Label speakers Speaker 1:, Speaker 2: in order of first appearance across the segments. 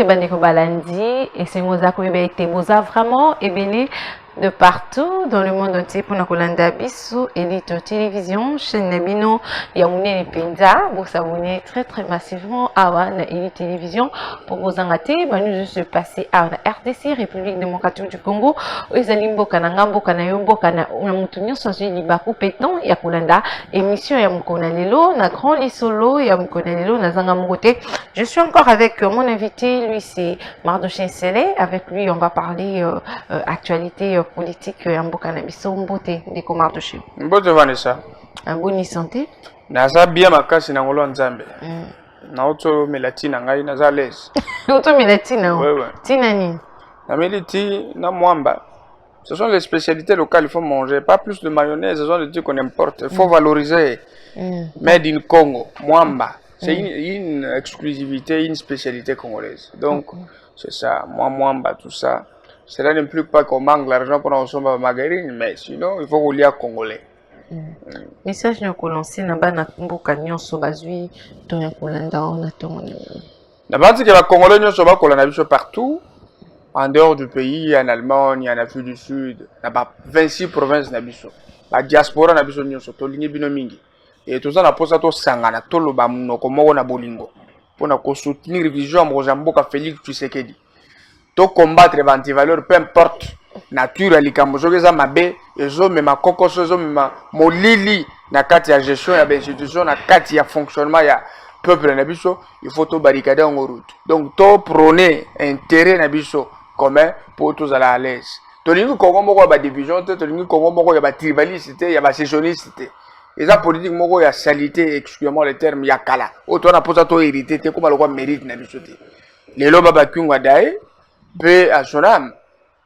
Speaker 1: bandeko balandi et c'est moza ko été moza vraiment et béni de partout dans le monde entier pour Nakolanda Bisso, Elite Télévision, chaîne Nabino, Yaoune et Penza, vous s'abonnez très massivement à la Elite Télévision pour vous en rater. Nous se passer à la RDC, République démocratique du Congo, aux Alimbo Kananga, Kanayombo, Kana, Mutunyo, Sanji Libaku, Péton, Yakolanda, émission Yamukona Lelo, na grand Lisolo, Yamukona Lelo, Nazanga Mogote. Je suis encore avec mon invité, lui c'est Mardoché Sele. Avec lui, on va parler actualité politique en Bokanabiso, Mbote, de Mardoché.
Speaker 2: Mbote Vanessa.
Speaker 1: Un bonne santé.
Speaker 2: Naza bien makasi na ngolo nzambe. Na auto melatine ngai naza les.
Speaker 1: Auto melatine.
Speaker 2: Ouais.
Speaker 1: Tinani.
Speaker 2: Na meliti na mwamba. Ce sont les spécialités locales, il faut manger. Pas plus de mayonnaise, ce sont des trucs qu'on importe. Il faut valoriser. Made in Congo, mwamba. C'est une exclusivité, une spécialité congolaise. Donc, c'est ça. Mwamba, tout ça. Cela n'implique pas qu'on manque l'argent pour consommer la margarine, mais sinon, il faut rouler à Congolais.
Speaker 1: Message nous lancé na bana mboka nyonso bazui to ya kolanda ona tongo.
Speaker 2: Na bandi que la Congolais nyonso ba kolanda biso partout en dehors du pays, en Allemagne, en Afrique du Sud, na ba 26 provinces na biso. La diaspora na biso nyonso to lingi bino mingi. Et tout ça na posa to sangana to lo ba munoko moko na bolingo. Pona ko soutenir vision Mozamboka Félix Tshisekedi. To combattre l'antivaleur, peu importe nature likambo soki eza mabe ezomema kokoso ezomema molili na kati ya gestion ya institution na kati ya fonctionnement ya peuple na biso, il faut to barricader en route. Donc to prôner intérêt na biso commun pour tous à la l'aise. To lingi Congo moko ya ba division to lingi Congo moko ya ba tribalisité ya ba secessioniste. Eza politique moko ya salité, excusez-moi le terme ya kala. O to na posa to hérité te comme le mérite na biso te. Lelo baba kungwa dai paix à son âme.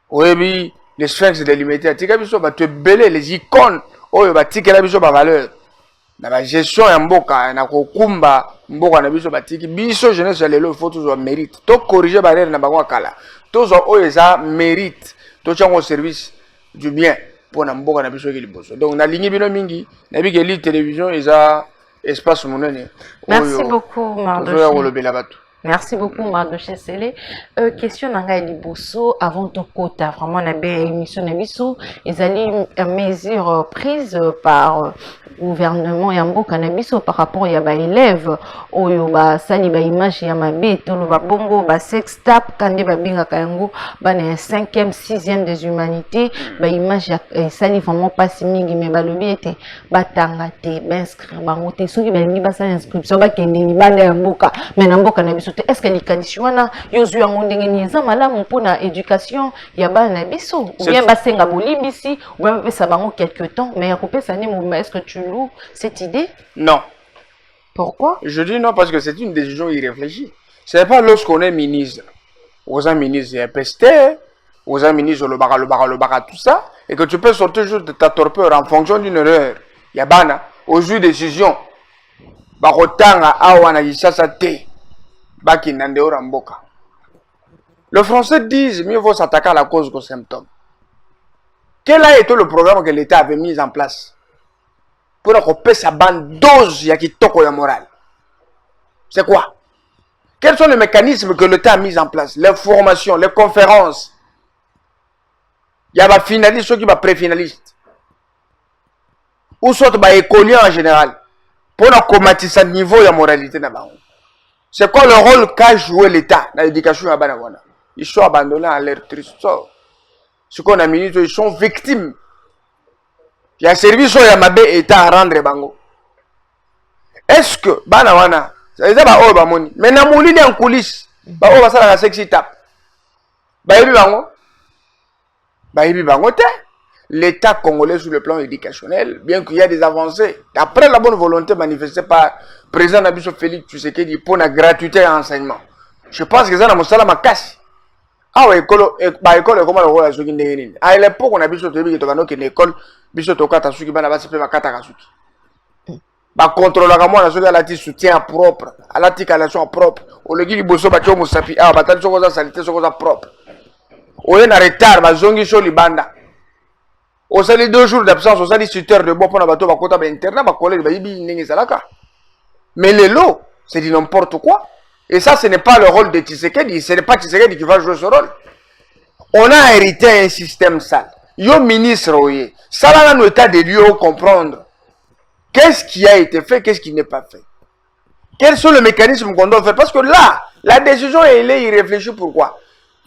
Speaker 2: Oui, les sphinx de l'humanité, tu belé les icônes, oh, tu as la valeur. La gestion en boka, na kokumba, mboka na biso batiki, biso jeunesse lelo, il faut toujours mérite. To corriger barrière na bango kala. Tous oh eza mérite. To chango service du bien pour na mboka na biso ki liboso. Donc na ligne bino mingi, na bi Elite Télévision eza espace monene.
Speaker 1: Merci beaucoup Mardoché. Merci beaucoup, Mardoché Sele. Question Nanga Liboso, avant ton quota, vraiment, na bien émission Nabiso, ils allaient mesures prises par gouvernement Yambo Canabiso par rapport à ba élèves, ba sali ba image ya mabe, tolo ba bongo, ba sextap, kande ba binga kayango, ba na 5e, 6e des humanités, ba image ya sali vraiment pas mingi, mais ba lobi était ba tangate, ba inscrire, ba ngote, soki ba ngi ba sali inscription, ba kende ni ba na mboka, mais na mboka Nabiso. Est-ce que les conditions wana yozu ngondenge ni za malamu mpona éducation ya bana biso ou bien basenga bolimbisi ou bien pesa bango quelque temps mais ya kopesa ni mouvement est-ce que tu loues cette idée?
Speaker 2: Non.
Speaker 1: Pourquoi?
Speaker 2: Je dis non parce que c'est une décision irréfléchie. C'est pas lorsqu'on est ministre, aux ministres et PST, aux ministres le bara tout ça et que tu peux sortir juste de ta torpeur en fonction d'une erreur. Ya bana aux décision. Ba kotanga awana yisasa te. Le français dit mieux vaut s'attaquer à la cause qu'au symptôme. Quel a été le programme que l'État avait mis en place pour couper sa bande dose ya kitoko ya morale? C'est quoi? Quels sont les mécanismes que l'État a mis en place? Les formations, les conférences. Il y a des finalistes, ceux qui sont pré-finalistes. Ou soit des écoliers en général. Pour combattre ce niveau de moralité. C'est quoi le rôle qu'a joué l'État dans l'éducation à Banawana? Ils sont abandonnés à leur triste sort. Ce qu'on a mis, ils sont victimes. Il y a un service où il y a ma État à rendre bango. Est-ce que Banawana, c'est ça ba oba moni, mais na mouli en coulisses, ba oba ça la sexy tap. Ba yebi bango te. L'État congolais sur le plan éducationnel, bien qu'il y a des avancées, d'après la bonne volonté manifestée par le président Nabiso Félix Tshisekedi pour la gratuité à l'enseignement. Je pense que ça n'a pas ma casse. Ah ouais, école est comme le rôle de ceux qui n'est pas. À l'époque, on a vu que une école, biso toka tasuki bana basi pe bakata kasuki. Ba contrôle la moi na ceux qui la soutien propre, à la tikalation propre. Au lieu de bosso ba chomo sapi, ah ba tali soko za salité soko za propre. Oye na retard ba zongi so libanda. Au sali 2 jours d'absence, au sali 7 heures de bon pour la bateau, internat, collège, mais les lots, c'est dit n'importe quoi. Et ça, ce n'est pas le rôle de Tshisekedi. Ce n'est pas Tshisekedi qui va jouer ce rôle. On a hérité un système sale. Yo ministre, oui. Ça là, dans l'état des lieux, comprendre qu'est-ce qui a été fait, qu'est-ce qui n'est pas fait. Quels sont les mécanismes qu'on doit faire? Parce que là, la décision, elle est irréfléchie. Pourquoi?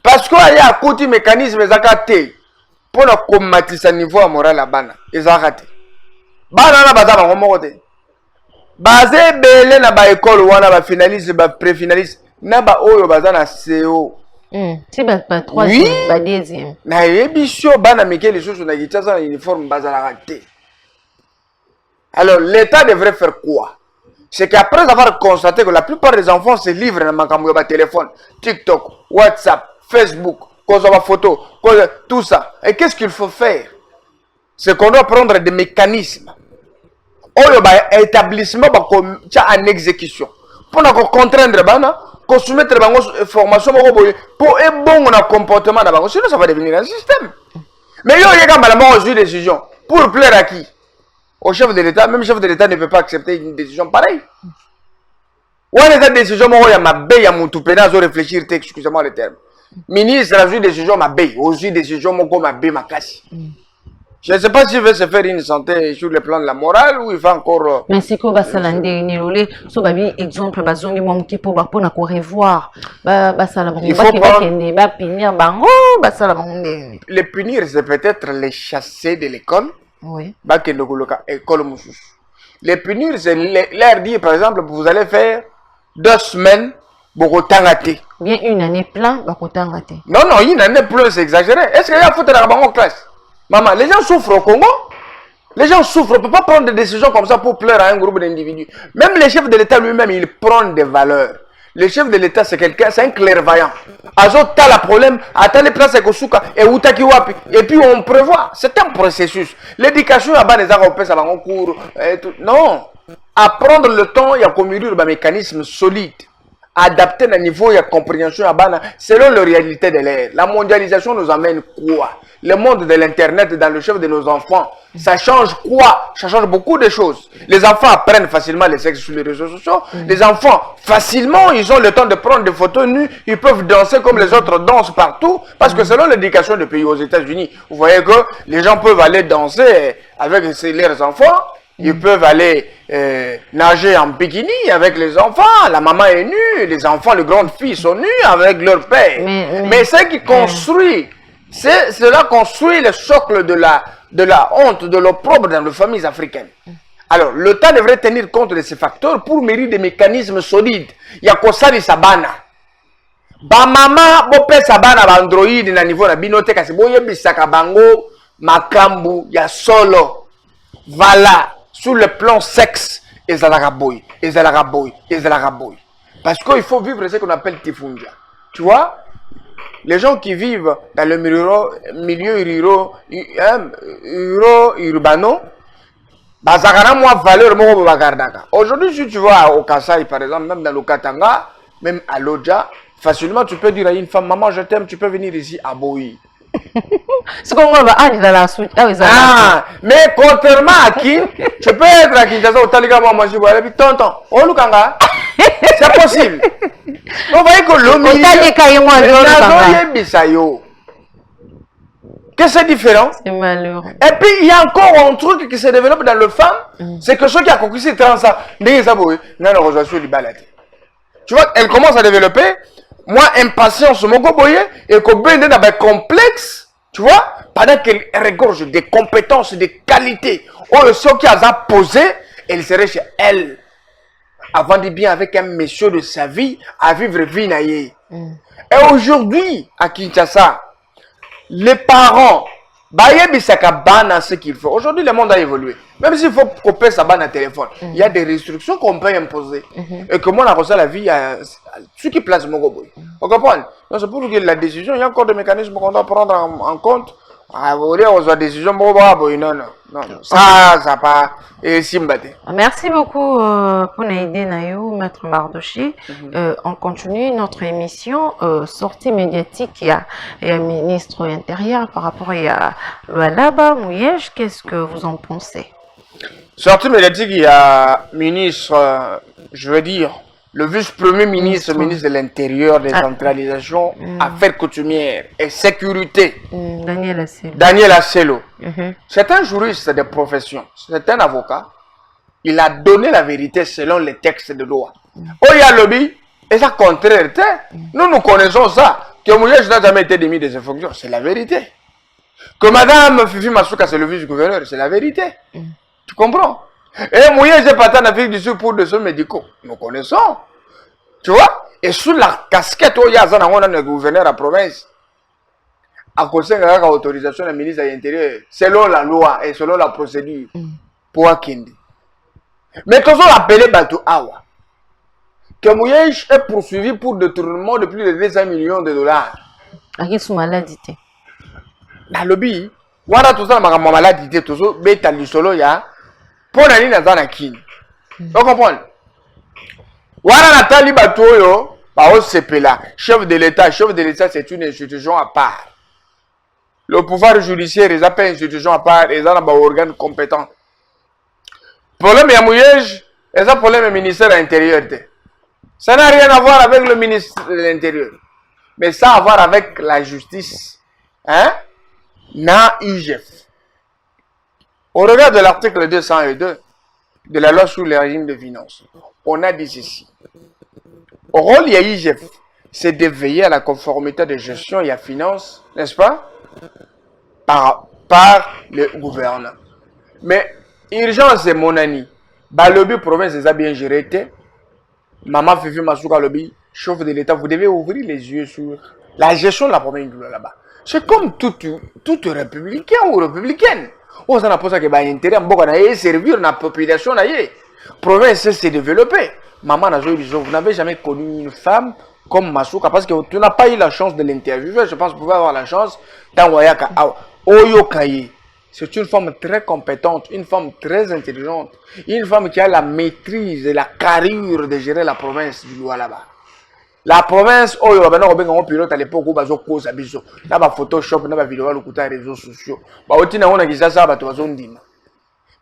Speaker 2: Parce qu'il y a un côté mécanisme, ils ont raté. Pour nous combattre ce niveau moral là-bas, ils ont raté. Bana na bazaba ngomote. Basé belé na ba école wana ba finaliste ba pré-finaliste na ba oyo bazana CO.
Speaker 1: Si ba troisième, ba deuxième.
Speaker 2: Na yebisio bana Mikel Lisusu na kitasa na uniforme bazala raté. Alors l'État devrait faire quoi? C'est qu'après avoir constaté que la plupart des enfants se livrent dans makambo ba téléphone, TikTok, WhatsApp, Facebook, cause de photo, tout ça. Et qu'est-ce qu'il faut faire? C'est qu'on doit prendre des mécanismes. Oyo ba établissement ba en exécution. Pour nous contraindre bana, qu'on soumettre bango formation pour un bon comportement na bango. Sinon ça va devenir un système. Mais yo yeka malama une décision pour plaire à qui? Au chef de l'État. Même le chef de l'État ne peut pas accepter une décision pareille. Ou une décision moi ya mabe ya mutu pena zo réfléchir, excusez-moi le terme. Ministre a une décision mabe, aussi décision moko mabe makasi. Je ne sais pas s'il veut se faire une santé sur le plan de la morale ou il va encore...
Speaker 1: Mais c'est quoi Basalande Nilolé? So babi exemple bazongi momki pour na ko revoir.
Speaker 2: Il faut prendre... Les punir, c'est peut-être les chasser de l'école.
Speaker 1: Oui.
Speaker 2: Les punir, c'est leur dire par exemple, vous allez faire 2 semaines pour tangate.
Speaker 1: Bien une année plein, pour tangate.
Speaker 2: Non, une année plein, c'est exagéré. Est-ce qu'il y a foutu dans la classe? Maman, les gens souffrent au Congo. Les gens souffrent. On ne peut pas prendre des décisions comme ça pour plaire à un groupe d'individus. Même les chefs de l'État lui-même, il prend des valeurs. Le chef de l'État, c'est quelqu'un, c'est un clairvoyant. Azo, t'as le problème, attends les places avec Osuka et Utaki Wapi. Et puis on prévoit. C'est un processus. L'éducation, là-bas, les Européens, ça va en cours. Non. À prendre le temps, il y a comme un mécanisme solide. Adapter le niveau et la compréhension selon la réalité de l'ère. La mondialisation nous amène quoi? Le monde de l'internet dans le chef de nos enfants, ça change quoi? Ça change beaucoup de choses. Les enfants apprennent facilement les sexes sur les réseaux sociaux. Les enfants, facilement, ils ont le temps de prendre des photos nues. Ils peuvent danser comme les autres dansent partout. Parce que selon l'éducation du pays aux États-Unis, vous voyez que les gens peuvent aller danser avec leurs enfants. Ils peuvent aller nager en bikini avec les enfants. La maman est nue, les enfants, les grandes filles sont nues avec leur père. Mais ce qui construit, cela construit le socle de la honte, de l'opprobre dans les familles africaines. Alors, l'État devrait tenir compte de ces facteurs pour mériter des mécanismes solides. Il y a Kosali Sabana. Ba mama, bope Sabana, ba Android, na niveau na binote, kasi boye bisaka bango, makambu, ya solo. Voilà. Sur le plan sexe, ils ont parce qu'il faut vivre ce qu'on appelle Tifunja. Tu vois, les gens qui vivent dans le milieu urbano, valeur. Aujourd'hui, si tu vas au Kasaï, par exemple, même dans le Katanga, même à Lodja, facilement tu peux dire à une femme, maman, je t'aime, tu peux venir ici à Boï. Mais contrairement à qui, tu peux être à Kinshasa au Taliga, moi, je vois, et puis tonton, oh, Lukanga, c'est possible. Vous voyez que l'homme, que c'est différent.
Speaker 1: C'est malheureux.
Speaker 2: Et puis, il y a encore un truc qui se développe dans le femme, c'est que ceux qui ont conquis ces trans, tu vois, elle commence à développer. Moi, impatience, mon goboye, et qu'on ben dans un complexe, tu vois, pendant qu'elle regorge des compétences, des qualités, oh, ce qui a posé, elle serait chez elle, avant de bien avec un monsieur de sa vie, à vivre vie naïe. Et aujourd'hui, à Kinshasa, les parents, ce qu'il faut. Aujourd'hui, le monde a évolué. Même s'il faut couper sa banne à téléphone, il y a des restrictions qu'on peut imposer. Et que moi, on a reçu la vie à ceux qui placent mon gobo. Vous comprenez? Donc, c'est pour que la décision, il y a encore des mécanismes qu'on doit prendre en compte. Décision, non. Ça pas.
Speaker 1: Merci beaucoup pour l'idée, Nayo, Maître Mardoché. On continue notre émission sortie médiatique. Il y a le ministre intérieur par rapport à Lualaba Mouyej. Qu'est-ce que vous en pensez?
Speaker 2: Sortie médiatique, il y a ministre, je veux dire, le vice-premier ministre, ministre de l'Intérieur, décentralisation, affaires coutumières et sécurité. Daniel Asselo. C'est un juriste de profession, c'est un avocat. Il a donné la vérité selon les textes de loi. Oh, il y a lobby, et ça contraire. Nous connaissons ça. Que Mouyej n'a jamais été démis de ses fonctions, c'est la vérité. Que Madame Fifi Masuka, c'est le vice-gouverneur, c'est la vérité. Tu comprends? Et Mouyej est parti en Afrique du Sud pour des soins médicaux. Nous connaissons. Tu vois? Et sous la casquette, il y a le gouverneur à la province. À cause de l'autorisation du ministre de l'Intérieur, selon la loi et selon la procédure, pour Akindi. Mais quand on l'appelait Batu Awa, que Mouyej est poursuivi pour détournement de plus de 200 millions de dollars.
Speaker 1: À qui sont malades?
Speaker 2: Dans le lobby, on a tout ça, ma maladie, tout ça, bêta du solo, ya, pour aller dans la Kini. Vous comprenez? On a Nathalie Batoyo, chef de l'État, c'est une institution à part. Le pouvoir judiciaire, ils appellent une institution à part, ils ont un organe compétent. Le problème est Mouyej, et ça, problème est ministère de l'Intérieur. Ça n'a rien à voir avec le ministre de l'Intérieur. Mais ça a à voir avec la justice. Hein? Na UGF. Au regard de l'article 202 de la loi sur le régime de finances, on a dit ceci. Au rôle, il y a UGF, c'est de veiller à la conformité de gestion et à finance, n'est-ce pas? Par le gouvernement. Mais, urgence est mon ami. Balobi province est bien géré. Maman Fifi Masuka Lobi, chef de l'État, vous devez ouvrir les yeux sur la gestion de la province là-bas. C'est comme toute républicain ou républicaine. On s'en a posé que l'intérêt de servir la population. La province s'est développée. Maman vous n'avez jamais connu une femme comme Masuka parce que tu n'as pas eu la chance de l'interviewer. Je pense que vous pouvez avoir la chance d'envoyer Oyokaye. C'est une femme très compétente, une femme très intelligente, une femme qui a la maîtrise et la carrure de gérer la province du Loa là-bas. La province, oh, on pilote à l'époque où bazo cause abiso. Là, ba Photoshop, na ba vidéo, le les réseaux sociaux. Ba otina on a dit ça, ba tozo ndima.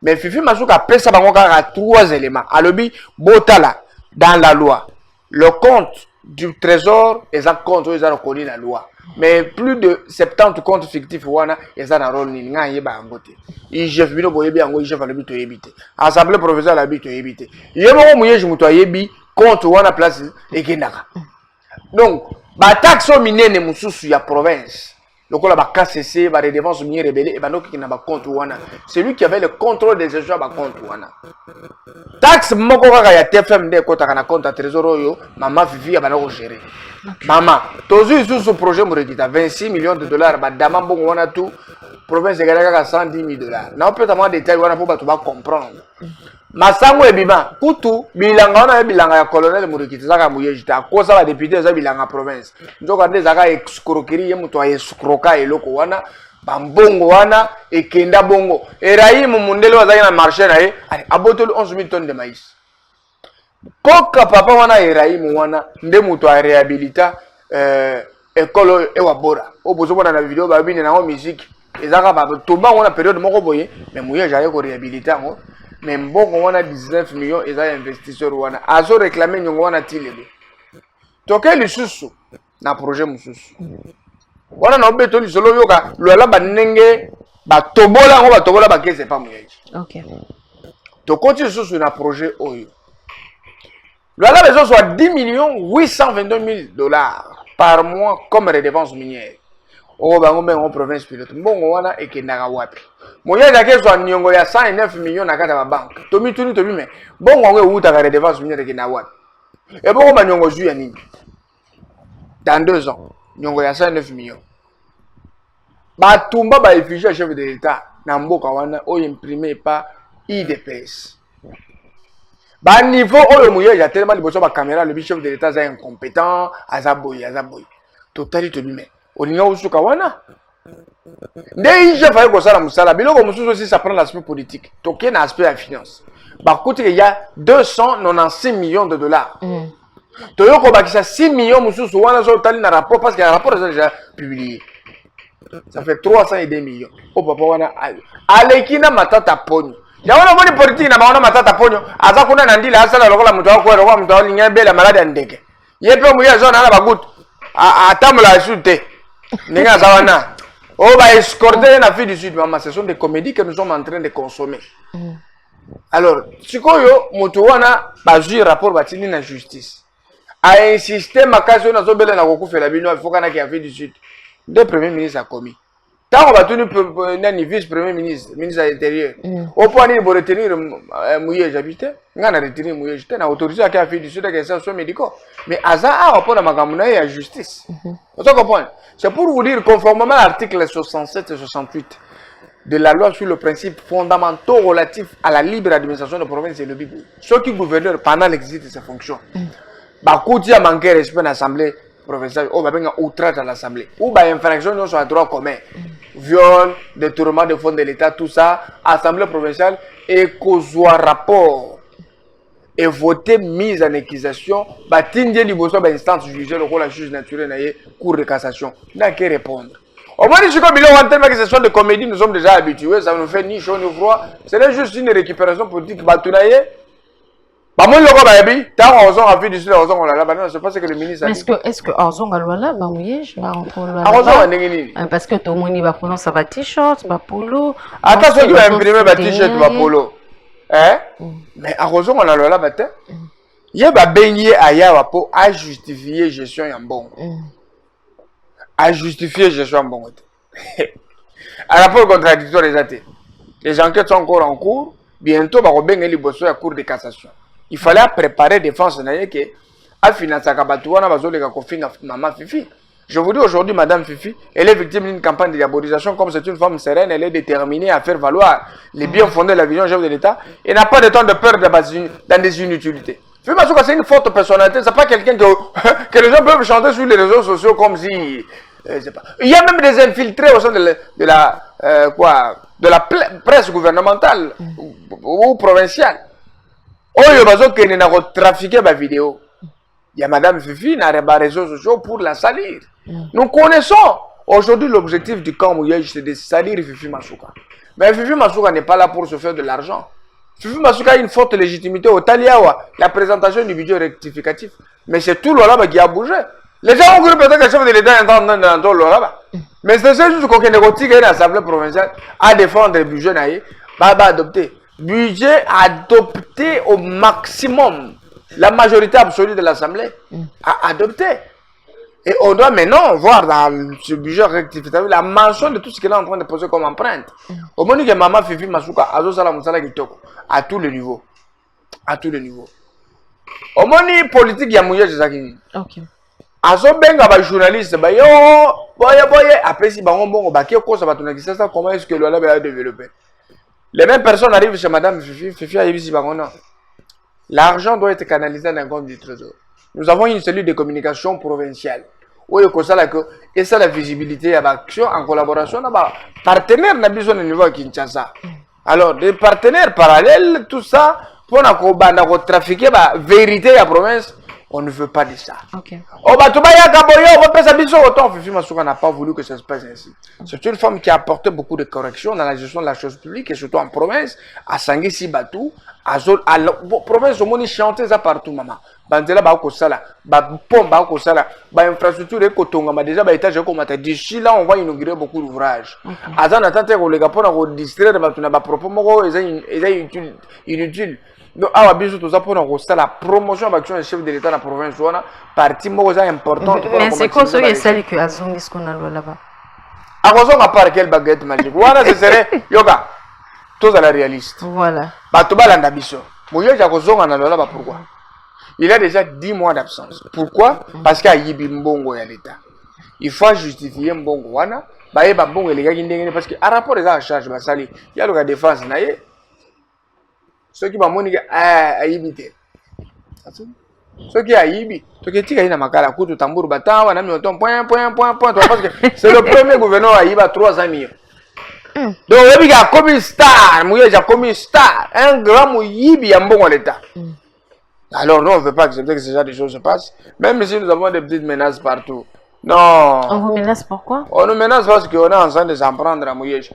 Speaker 2: Mais Fifi Masuka pèse ça à 3 éléments. Alobi, botala dans la loi. Le compte du trésor, ils ont compte, ils ont reconnu la loi. Mais plus de 70 comptes fictifs, ils ont un rôle ni nga yeba angote. IGF bino boyebi ango IGF alobi to yebite. Assemblée provinciale alobi to yebite. Yemo muyeji muto yebi compte wana place et kenaka. Donc, ba taxe minene mususu ya province. Donc, la KCC, la redevance minière rebelle, et ben donc, il a compte wana. C'est lui qui avait le contrôle des gestions à compte wana. Taxe moko kaka ya TFM de kota kana compte à trésor yo, maman Fifi a bana gérer. Maman, tozu sous ce projet mo redita 26 millions de dollars, ba dama bongo wana tout, province de Galaga 110 000 dollars. Na peut avoir des détails wana pour ba to ba comprendre. Masango ebima kutu bilanga na bilanga ya colonel Murikiti zaka muyejita kosa ba député za bilanga province njoka nde zaka escroquerie ye muto escroquer eloko wana bambongo wana ekenda bongo Eraïm mundele wazaki na marché na ye abotoli 11 000 tonnes de maïs poka papa wana Eraïm wana nde muto a réhabilita école ewa bora obozo bona na vidéo ba bine na musique ezaka ba toba wana période moko boye mais muyeja ye ko réhabilita ngo. Mais bon, on a 19 millions et ça investisseurs wana. Azo réclamé nyongo wana tilebe. Toke le susu na projet mususu. Wana na obeto li solo yoka lola banenge ba tobola ngo ba tobola ba kese pa muyeji.
Speaker 1: OK.
Speaker 2: To continue susu na projet oyo. Lola besoin soit 10 822 000 dollars par mois comme redevance minière. Oh bango ben en province pilote. Mbongo wana ekendaka wapi? Moya da keso nyongo ya 109 millions na kata ba banque. Tomi tuni tomi me. Bongo we uta ka redevance minière ekenda wapi? Et bongo ba nyongo zu ya nini? Dans 2 ans, nyongo ya 109 millions. Ba tumba ba effigie chef de l'État na mboka wana o imprimé pas IDPS. Ba niveau oyo moya ya tellement liboso ba caméra le chef de l'État za incompétent, azaboy. Totali tomi me. Olinga usuka wana ndé je fallait que ça la musala biloko mususu aussi ça prend l'aspect politique toké na aspect la finance ba koute il y a 296 millions de dollars toyoko bakisa 6 millions mususu wana zo tali na rapport parce que le rapport est déjà publié ça fait 302 millions o papa wana alekina matata poni Yaona moni politique na baona matata ponyo aza kuna na ndila asala lokola mutu akwa lokola mutu alinga bela malade andeke yepe muya zona na bagutu atamula chute ninga zawana on va escorter la fille du Sud maman ce sont des comédies que nous sommes en train de consommer. Alors sikoyo mutu wana bazui rapport batini na justice a insister makazo na zobela na kokufela bino afoka na ki a fille du Sud deux premiers ministres a commis. Tant on va tenir un vice-premier ministre, ministre de l'Intérieur, au point de retenir Mouye, j'habitais, on a retenir Mouye, j'étais, on a autorisé à faire du Sud des soins médicaux. Mais Aza a rapport à Magamouna et à la justice. Vous comprenez? C'est pour vous dire, conformément à l'article 67 et 68 de la loi sur le principe fondamentaux relatif à la libre administration de province et le Bible, ceux qui gouvernent pendant l'exercice de ses fonctions, Bakouti a manqué respect à l'Assemblée provinciale, ou bien outrage à l'Assemblée, ou bien infraction sur le droit commun. Viol, détournement de fonds de l'État, tout ça, Assemblée provinciale, et qu'au rapport et voter mise en accusation, Batindie Liboso, instance jugée, le rôle de la juge naturelle, cour de cassation. N'a qu'à répondre. Au moins, je comme il y a tellement que ce soit de comédie, nous sommes déjà habitués, ça nous fait ni chaud ni froid. C'est juste une récupération politique. Batounaye, bah moi le gars baby, t'as raison à faire du sud, raison on l'a là, je pense que le ministre.
Speaker 1: Est-ce que raison à là, bah oui, je vais rentrer là.
Speaker 2: Raison
Speaker 1: parce que tout le monde va prendre ça t-shirt, bah polo.
Speaker 2: Attends, ceux qui va imprimer bah t-shirt, bah polo. Hein? Mais à raison on a là matin. Il y a bah baigner ailleurs pour à justifier gestion en bon. À justifier gestion en bon. À rapport contradictoire des athées. Les enquêtes sont encore en cours. Bientôt, on va les bosser à cour de cassation. Il fallait préparer défense que à financer à Kabatouana, maman Fifi. Je vous dis aujourd'hui, Madame Fifi, elle est victime d'une campagne de diabolisation. Comme c'est une femme sereine, elle est déterminée à faire valoir les biens fondés de la vision chef de l'État. Et n'a pas de temps de peur dans des inutilités. C'est une forte personnalité. C'est pas quelqu'un que les gens peuvent chanter sur les réseaux sociaux comme si. Il y a même des infiltrés au sein de la presse gouvernementale ou provinciale. Oh, il y a qui n'a trafiqué ma vidéo. Il y a Madame Fifi n'a pas les réseaux sociaux pour la salir. Nous connaissons aujourd'hui l'objectif du camp Mouyej, c'est de salir Fifi Masuka. Mais Fifi Masuka n'est pas là pour se faire de l'argent. Fifi Masuka a une forte légitimité au Taliawa, la présentation du budget rectificatif. Mais c'est tout le là qui a bougé. Les gens ont cru peut-être que le chef de l'État est dans le là-bas. Mais c'est juste qu'on négocie une assemblée provinciale à défendre le budget naïe, va adopter. Budget adopté au maximum. La majorité absolue de l'Assemblée a adopté. Et on doit maintenant voir dans ce budget rectificatif la mention de tout ce qu'elle est en train de poser comme empreinte. Au moment où Maman Fifi Masuka a à tous les niveaux. À tous les niveaux. Au moment où politique, il y a Mouya Jezakini. Ok. Azo benga ba journaliste ba yo boye après si ba bon ba qui cause ba tuna ça comment est-ce que le lab a développé. Les mêmes personnes arrivent chez Madame Fifi a dit ba non. L'argent doit être canalisé dans un compte du trésor. Nous avons une cellule de communication provinciale. Où il y a et ça la visibilité à l'action en collaboration avec partenaires n'a besoin de niveau Kinshasa. Alors des partenaires parallèles tout ça pour qu'on trafiquer la vérité à la province. On ne veut pas de ça. Okay. Oh, bah, Fifi Masuka n'a pas voulu que ça se passe ainsi. C'est une femme qui a apporté beaucoup de corrections dans la gestion de la chose publique et surtout en province, à Sangesi Batou, à la province, au monde chanter ça partout, maman. Bandela ba ko sala, ba pont ba ko sala, ba infrastructure ko tonga déjà ba étage ko mata d'ici là on va inaugurer beaucoup d'ouvrages. Azan attente ko le gapona ko distraire ba tuna ba propos moko inutile. Donc, à biso tout ça pour la promotion de l'action du chef de l'État dans la province, partie importante.
Speaker 1: Mais c'est quoi ce que c'est que Azongi ce qu'on a là-bas?
Speaker 2: À cause on a pas quelle baguette magique. Voilà, ce serait yoga. Tous à la réaliste.
Speaker 1: Voilà.
Speaker 2: Batuba l'ambition. Mouye à cause on a là-bas pourquoi? Il a déjà 10 mois d'absence. Pourquoi? Parce qu'il y a Yibi Mbongo à l'État. Il faut justifier Mbongo wana. Bah et Mbongo les gars qui parce que à rapport des charges basali, il y a le défense naïe. Ceux qui m'ont dit à imiter. Ceux qui a ibi, ceux qui tirent na makala kutu tambour bata wana mi oton point parce que c'est le premier gouverneur à Iba 300 millions. Donc il a comme une star, Mouye a comme une star, un grand Mouyibi en bon l'état. Alors non, on ne veut pas accepter que ce genre de choses se passent, même si nous avons des petites menaces partout. Non.
Speaker 1: On vous menace pourquoi?
Speaker 2: On nous menace parce qu'on est en train de s'en prendre à Mouye.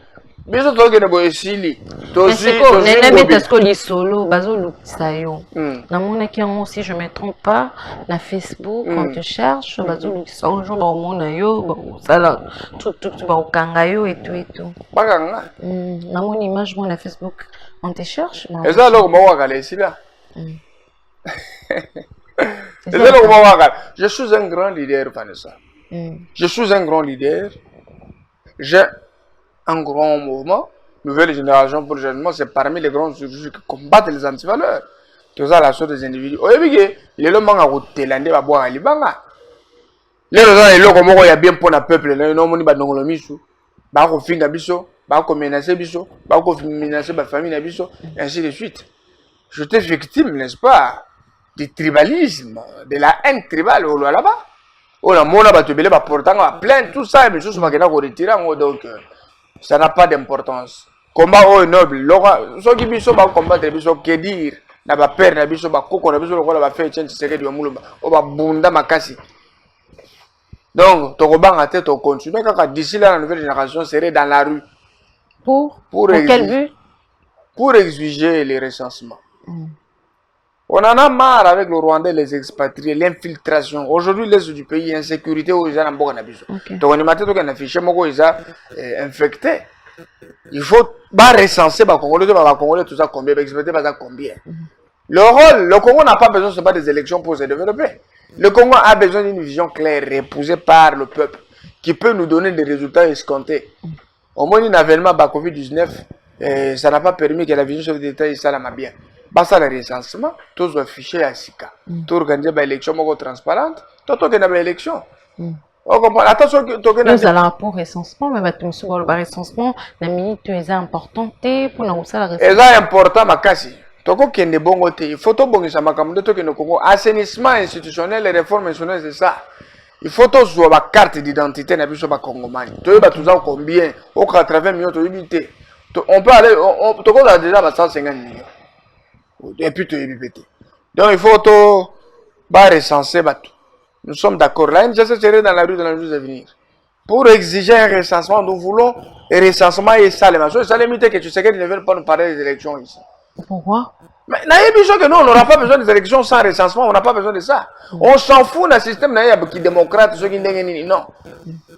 Speaker 2: biso tokende boye esili
Speaker 1: tozwi solo bazolukisa yo namonaki yango si je me trompe pas na Facebook quand tu cherches bazolukisa oyo jour baomona yo bakosala tout bakokanga yo et tout
Speaker 2: bakanga
Speaker 1: namoni image mo na Facebook on te cherche
Speaker 2: eza eloko moko akala esila eza eloko moko akala je suis un grand leader Vanessa je suis un grand leader j'ai un grand mouvement, nouvelle génération pour le jeunement, c'est parmi les grands sujets qui combattent les antivaleurs. Tout ça, la chose des individus. Oh, les gens qui ont été là, ils vont boire à l'Ibanga. Les gens qui ont bien pour le peuple, ils ont dit qu'ils ont mis ils ont fait des biso, ils ont menacé biso, ils ont menacé la famille biso, et ainsi de suite. J'étais victime, n'est-ce pas, du tribalisme, de la haine tribale là-bas. Oh, la mona va te belé, va porter plein tout ça, mais je suis pas que retirer, donc. Ça n'a pas d'importance. Combat au noble. Ceux qui biso ba combattre biso que dire na ba père na biso ba koko na biso lokola ba fait change secret du muluba o ba bunda makasi. Donc to kobanga te to continuer kaka d'ici là la nouvelle génération serait dans la rue
Speaker 1: pour quel but?
Speaker 2: Pour exiger les recensements. On en a marre avec le Rwandais, les expatriés, l'infiltration. Aujourd'hui, l'est du pays, l'insécurité, où ils ont un bon abisso. Donc, on est maintenant qu'on a affiché, ils ont infecté. Il faut recenser les Congolais, tout ça, combien, expatriés, combien. Le Congo n'a pas besoin, ce n'est pas des élections pour se développer. Le Congo a besoin d'une vision claire, épousée par le peuple, qui peut nous donner des résultats escomptés. Au moins, un avènement COVID-19, ça n'a pas permis que la vision chef d'État s'allume bien. Basta le recensement, tous les fichiers à SICA. Tout organiser une élection transparente, tout organiser une élection. Attention,
Speaker 1: nous allons pour recensement, mais tout le recensement, la minute est importante pour nous ça la recensement.
Speaker 2: C'est important, ma casse. Toko qui est bon côté, il faut tout bon ça, ma camarade, tout qui est Congo. Assainissement institutionnel, les réformes institutionnelles, c'est ça. Il faut tous jouer la carte d'identité, n'a plus sur ma Congomani. Tu veux tout ça combien? Au 80 millions, tu veux on peut aller, Toko a déjà 150 millions. Et puis tu es répété. Donc il faut tout recenser. Nous sommes d'accord. Là, je serai dans la rue dans les jours à venir. Pour exiger un recensement, nous voulons un recensement et ça. Ça limite que tu sais qu'ils ne veulent pas nous parler des élections ici.
Speaker 1: Pourquoi?
Speaker 2: Mais que nous, on n'aura pas besoin des élections sans recensement. On n'a pas besoin de ça. On s'en fout d'un système qui est démocrate. Non.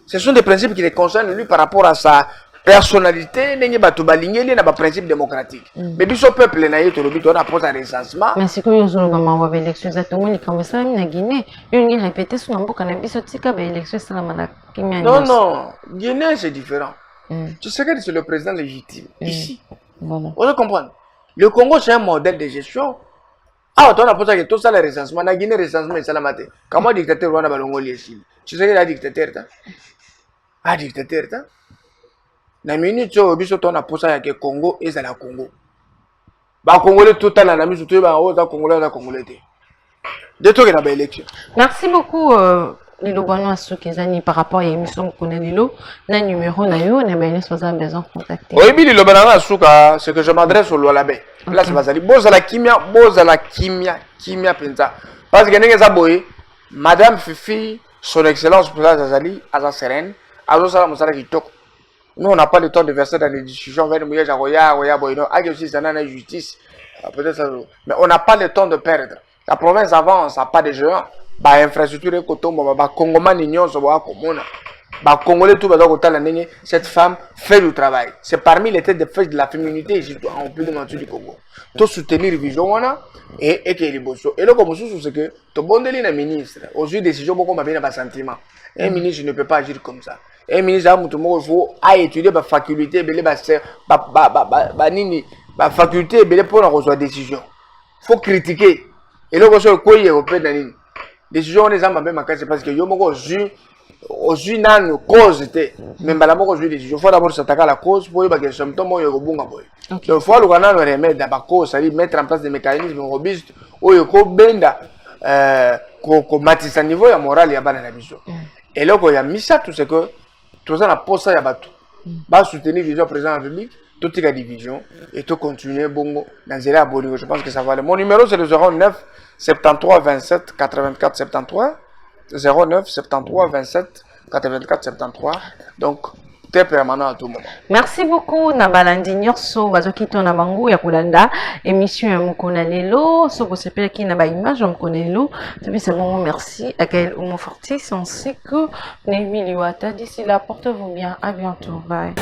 Speaker 2: Ce sont des principes qui les concernent lui par rapport à sa personnalité, n'est pas principe démocratique. Mais du peuple, on a posé un recensement.
Speaker 1: Mais c'est que nous avons eu l'élection exactement comme ça, en Guinée. Nous avons répété sur la boucle,
Speaker 2: non, Guinée c'est différent. Tu sais que c'est le président légitime. Ici. Voilà. On comprend. Le Congo c'est un modèle de gestion. Ah, on a posé que tout ça, le recensement. La Guinée, le recensement, c'est la maté. Comment dictateur Rwanda Balongoli ici? Tu sais que la dictateur, ah, dictateur, na minute où biso tona posa ya Congo et la Congo. Ba Congolais total na miso to ba o za Congolais de to na ba élection.
Speaker 1: Merci beaucoup Lilo Bano Asokezani par rapport à l'émission qu'on Lilo na numéro na yo na ba besoin de contacter.
Speaker 2: Oui, Lilo Bano Asuka, c'est que je m'adresse au Loalabé. Là c'est bazali bozala kimia penza. Parce que ndenge za boye Madame Fifi son excellence pour la Zazali Aza Serene, Azo sala musala kitoko. Nous, on n'a pas le temps de verser dans les discussions. Mais on n'a pas le temps de perdre. La province avance, n'a pas de géants. Infrastructure, cette femme fait du travail. C'est parmi les têtes de fête de la féminité en plus de du Congo. Tout soutenir vision et que les bossos. Et là, comme c'est que tout bon délire est ministre. Aujourd'hui, décision beaucoup m'a bien sentiment. Un ministre ne peut pas agir comme ça. Un ministre il faut étudier la faculté, la faculté pour avoir une décision. Il faut critiquer. Et là, on quoi il y a décision on est en même parce que yo moko aujourd'hui nan cause était même la moko aujourd'hui décision faut d'abord s'attaquer à la cause pour y que symptômes yo bunga boy. Donc faut le gana le remède la cause, c'est mettre en place des mécanismes robustes où yo ko benda ko matisa niveau ya moral ya bana na biso. Et là ko ya misa tout ce que tout ça na posa ya batu. Ba soutenir vision président de la République, toute la division et tout continuer bongo dans zéro aboli. Je pense que ça va aller. Mon numéro c'est le 09 73 27 84 73 09 73 27 84 73. Donc t'es permanent à tout moment.
Speaker 1: Merci beaucoup Nabalandi Nyorso bazokito na bango ya kolanda émission ya mokona lelo so bosepela ki na ba image ya mokona lelo depuis ce moment. Merci à Gaël Omo Fortis ainsi que Némi Liwata. D'ici là, portez-vous bien, à bientôt, bye.